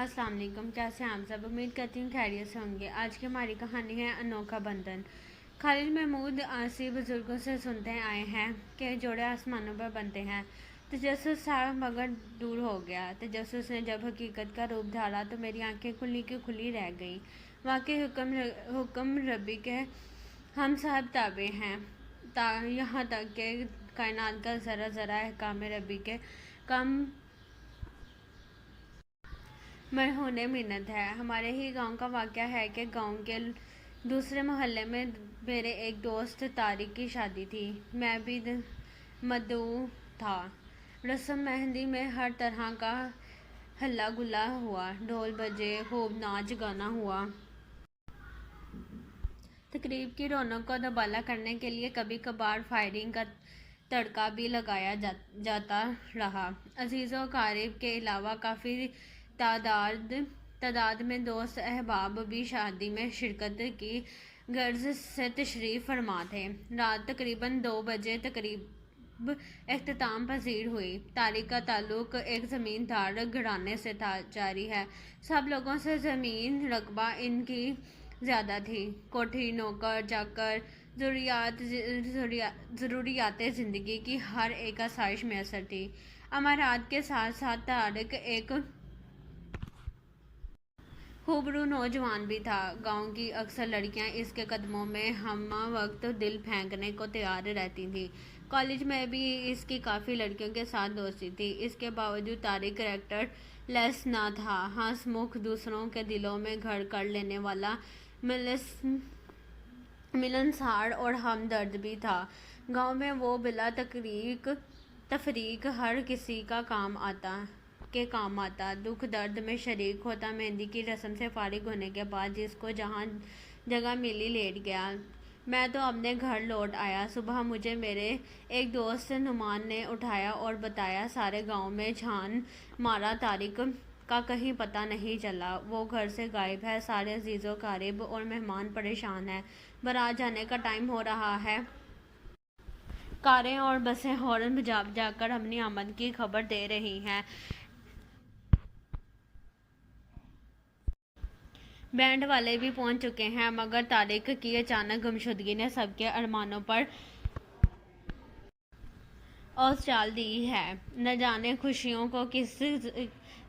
अस्सलाम वालेकुम। कैसे हैं आप सब? उम्मीद करती हूँ खैरियत से होंगे। आज की हमारी कहानी है अनोखा बंधन। खालिद महमूद आसी बुजुर्गों से सुनते आए हैं कि जोड़े आसमानों पर बनते हैं। तजस्सुस था मगर दूर हो गया। तजस्सुस ने जब हकीकत का रूप धारा तो मेरी आंखें खुली की खुली रह गई। वाकई हुक्म रबी के हम सब ताबे हैं, यहाँ तक कि कायनात का ज़रा ज़रा अहकाम रबी के कम मरहूने मिन्नत है। हमारे ही गांव का वाक़या है कि गांव के दूसरे मोहल्ले में मेरे एक दोस्त तारिक की शादी थी। मैं भी मदऊ था। रस्म मेहंदी में हर तरह का हल्ला गुल्ला हुआ, ढोल बजे, खूब नाच गाना हुआ। तकरीब की रौनक को दुबाला करने के लिए कभी कभार फायरिंग का तड़का भी लगाया जाता रहा। अजीज़ों क़रीब के अलावा काफ़ी तादाद में दोस्त अहबाब भी शादी में शिरकत की गर्ज से तशरीफ़ फरमा थे। रात तकरीबन 2 बजे तकरीब इख्तिताम पजीर हुई। तारिक का ताल्लुक़ एक ज़मींदार घराने से जारी है। सब लोगों से ज़मीन रकबा इनकी ज़्यादा थी। कोठी, नौकर चाकर, ज़रूरियात ज़िंदगी की हर एक आसाइश मैसर थी। अमारात के साथ साथ तारिक एक खूबरू नौजवान भी था। गांव की अक्सर लड़कियां इसके कदमों में हम वक्त दिल फेंकने को तैयार रहती थीं। कॉलेज में भी इसकी काफ़ी लड़कियों के साथ दोस्ती थी। इसके बावजूद तारिक करैक्टर लेस ना था। हंसमुख, दूसरों के दिलों में घर कर लेने वाला, मिलनसार और हमदर्द भी था। गांव में वो बिला तफरीक हर किसी का काम आता, दुख दर्द में शरीक होता। मेहंदी की रस्म से फारिग होने के बाद जिसको जहाँ जगह मिली लेट गया। मैं तो अपने घर लौट आया। सुबह मुझे मेरे एक दोस्त नुमान ने उठाया और बताया, सारे गांव में छान मारा, तारिक का कहीं पता नहीं चला। वो घर से गायब है। सारे अजीज़ों क़रीब और मेहमान परेशान हैं। बारात जाने का टाइम हो रहा है। कारें और बसें हॉर्न बजा बजाकर अपनी आमद की खबर दे रही हैं। बैंड वाले भी पहुंच चुके हैं, मगर तारिक की अचानक गुमशुदगी ने सबके अरमानों पर ओस डाल दी है। न जाने खुशियों को किस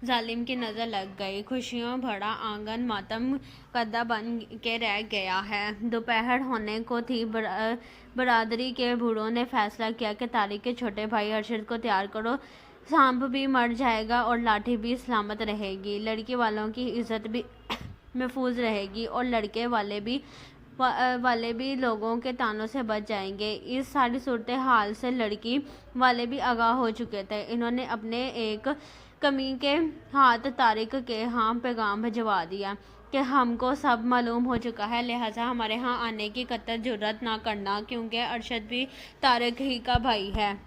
जालिम की नज़र लग गई। खुशियों भरा आंगन मातम कद्दा बन के रह गया है। दोपहर होने को थी। बरादरी के बूढ़ों ने फैसला किया कि तारिक के छोटे भाई अरशद को तैयार करो। सांप भी मर जाएगा और लाठी भी सलामत रहेगी। लड़की वालों की इज्जत भी महफूज रहेगी और लड़के वाले भी लोगों के तानों से बच जाएंगे। इस सारी सूरत हाल से लड़की वाले भी आगाह हो चुके थे। इन्होंने अपने एक कमी के हाथ तारिक के यहाँ पैगाम भिजवा दिया कि हमको सब मालूम हो चुका है, लिहाजा हमारे यहाँ आने की कतई जुर्रत ना करना, क्योंकि अरशद भी तारिक ही का भाई है।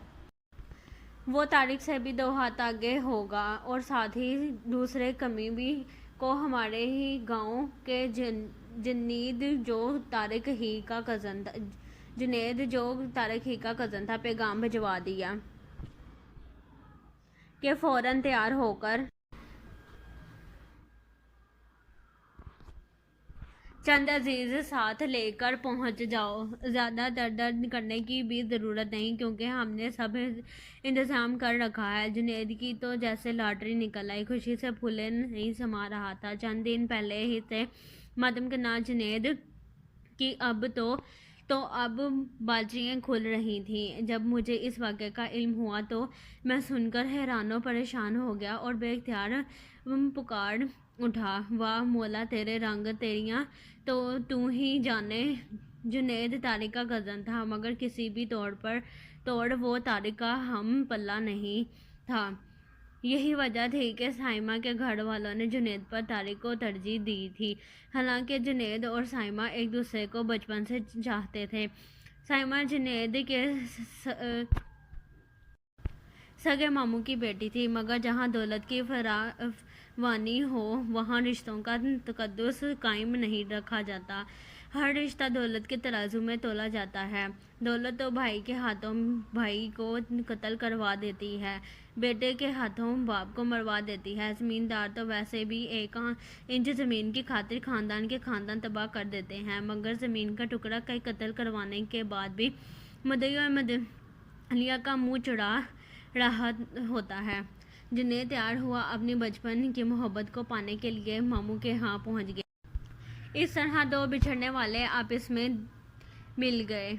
वो तारिक से भी 2 हाथ आगे होगा और साथ ही दूसरे कमी भी को हमारे ही गांव के जुनैद जो तारिक ही का कज़न था पैगाम भिजवा दिया कि फ़ौरन तैयार होकर चंद अजीज़ साथ लेकर पहुंच जाओ। ज़्यादा दर्द करने की भी ज़रूरत नहीं, क्योंकि हमने सब इंतज़ाम कर रखा है। जुनैद की तो जैसे लॉटरी निकल आई। खुशी से फूले नहीं समा रहा था। चंद दिन पहले ही से मातम के ना जुनैद की अब बाजियाँ खुल रही थीं। जब मुझे इस वाक़े का इल्म हुआ तो मैं सुनकर हैरान परेशान हो गया और बेख्तियार पुकार उठा, वाह मौला तेरे रंग, तेरियाँ तो तू ही जाने। जुनैद तारिक का कज़न था, मगर किसी भी तोड़ वो तारिक का हम पल्ला नहीं था। यही वजह थी कि साइमा के घर वालों ने जुनैद पर तारिक को तरजीह दी थी। हालांकि जुनैद और साइमा एक दूसरे को बचपन से चाहते थे। साइमा जुनैद के सगे मामू की बेटी थी, मगर जहाँ दौलत की फरावानी हो वहाँ रिश्तों का तकद्दुस कायम नहीं रखा जाता। हर रिश्ता दौलत के तराजू में तोला जाता है। दौलत तो भाई के हाथों भाई को कत्ल करवा देती है। بیٹے کے ہاتھوں باپ کو مروا دیتی ہے۔ زمیندار تو ویسے بھی 1 انچ زمین کی خاطر خاندان کے خاندان تباہ کر دیتے ہیں، مگر زمین کا ٹکڑا کئی قتل کروانے کے بعد بھی مدعی اور مدعیہ کا منہ چڑھا رہا ہوتا ہے۔ جنید تیار ہوا، اپنی بچپن کی محبت کو پانے کے لیے ماموں کے ہاں پہنچ گیا۔ اس طرح 2 بچھڑنے والے آپس میں مل گئے۔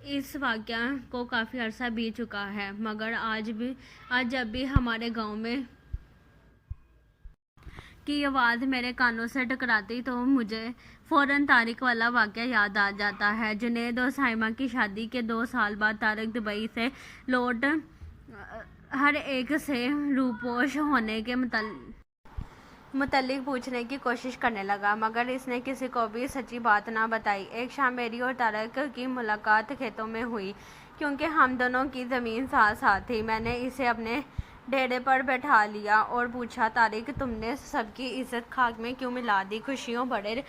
اس واقعہ کو کافی عرصہ بیت چکا ہے، مگر آج جب بھی ہمارے گاؤں میں کی آواز میرے کانوں سے ٹکراتی تو مجھے فوراً طارق والا واقعہ یاد آ جاتا ہے۔ جنید اور سائمہ کی شادی کے 2 سال بعد طارق دبئی سے لوٹ ہر ایک سے روپوش ہونے کے متعلق پوچھنے کی کوشش کرنے لگا، مگر اس نے کسی کو بھی سچی بات نہ بتائی۔ ایک شام میری اور طارق کی ملاقات کھیتوں میں ہوئی، کیونکہ ہم دونوں کی زمین ساتھ ساتھ تھی۔ میں نے اسے اپنے ڈھیرے پر بیٹھا لیا اور پوچھا، طارق تم نے سب کی عزت خاک میں کیوں ملا دی؟ خوشیوں بڑے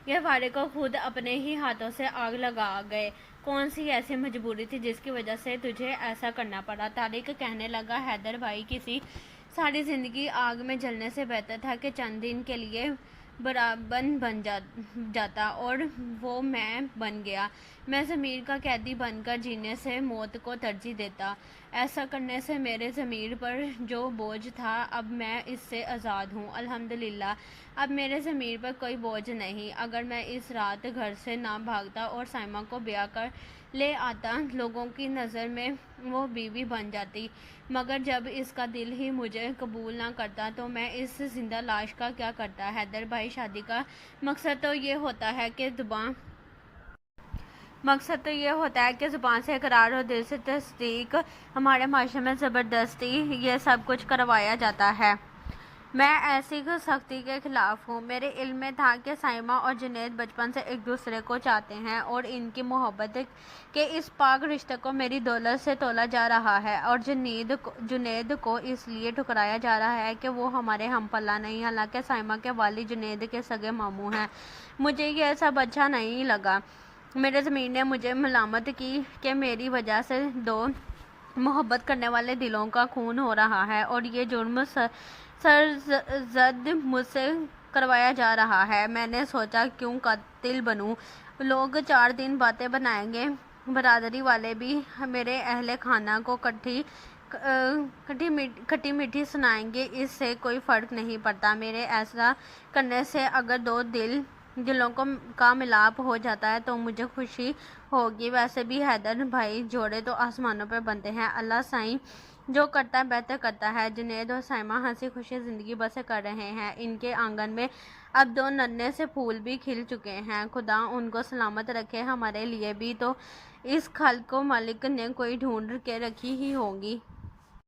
یہ فارق کو خود اپنے ہی ہاتھوں سے آگ لگا گئے۔ کون سی ایسی مجبوری تھی جس کی وجہ سے تجھے ایسا کرنا پڑا؟ طارق کہنے لگا، حیدر بھائی، کسی ساری زندگی آگ میں جلنے سے بہتر تھا کہ چند دن کے لیے برابن بن جاتا، اور وہ میں بن گیا۔ میں ضمیر کا قیدی بن کر جینے سے موت کو ترجیح دیتا۔ ایسا کرنے سے میرے ضمیر پر جو بوجھ تھا، اب میں اس سے آزاد ہوں۔ الحمدللہ، اب میرے ضمیر پر کوئی بوجھ نہیں۔ اگر میں اس رات گھر سے نہ بھاگتا اور سائمہ کو بیاہ کر لے آتا، لوگوں کی نظر میں وہ بیوی بن جاتی، مگر جب اس کا دل ہی مجھے قبول نہ کرتا تو میں اس زندہ لاش کا کیا کرتا؟ حیدر بھائی، شادی کا مقصد تو یہ ہوتا ہے کہ زبان سے اقرار اور دل سے تصدیق۔ ہمارے معاشرے میں زبردستی یہ سب کچھ کروایا جاتا ہے۔ میں ایسی سختی کے خلاف ہوں۔ میرے علم میں تھا کہ سائمہ اور جنید بچپن سے ایک دوسرے کو چاہتے ہیں، اور ان کی محبت کے اس پاک رشتے کو میری دولت سے تولا جا رہا ہے، اور جنید کو اس لیے ٹھکرایا جا رہا ہے کہ وہ ہمارے ہم پلہ نہیں، حالانکہ سائمہ کے والد جنید کے سگے ماموں ہیں۔ مجھے یہ سب اچھا نہیں لگا۔ میرے ضمیر نے مجھے ملامت کی کہ میری وجہ سے 2 محبت کرنے والے دلوں کا خون ہو رہا ہے، اور یہ جرم سرزد مجھ سے کروایا جا رہا ہے۔ میں نے سوچا، کیوں قاتل بنوں؟ لوگ 4 دن باتیں بنائیں گے، برادری والے بھی میرے اہل خانہ کو کھٹی میٹھی سنائیں گے، اس سے کوئی فرق نہیں پڑتا۔ میرے ایسا کرنے سے اگر 2 دلوں کا ملاپ ہو جاتا ہے تو مجھے خوشی ہوگی۔ ویسے بھی حیدر بھائی، جوڑے تو آسمانوں پہ بنتے ہیں، اللہ سائیں جو کرتا ہے بہتر کرتا ہے۔ جنید اور سائمہ ہنسی خوشی زندگی بسر کر رہے ہیں۔ ان کے آنگن میں اب 2 ننھے سے پھول بھی کھل چکے ہیں۔ خدا ان کو سلامت رکھے۔ ہمارے لیے بھی تو اس خلق کو مالک نے کوئی ڈھونڈ کے رکھی ہی ہوگی۔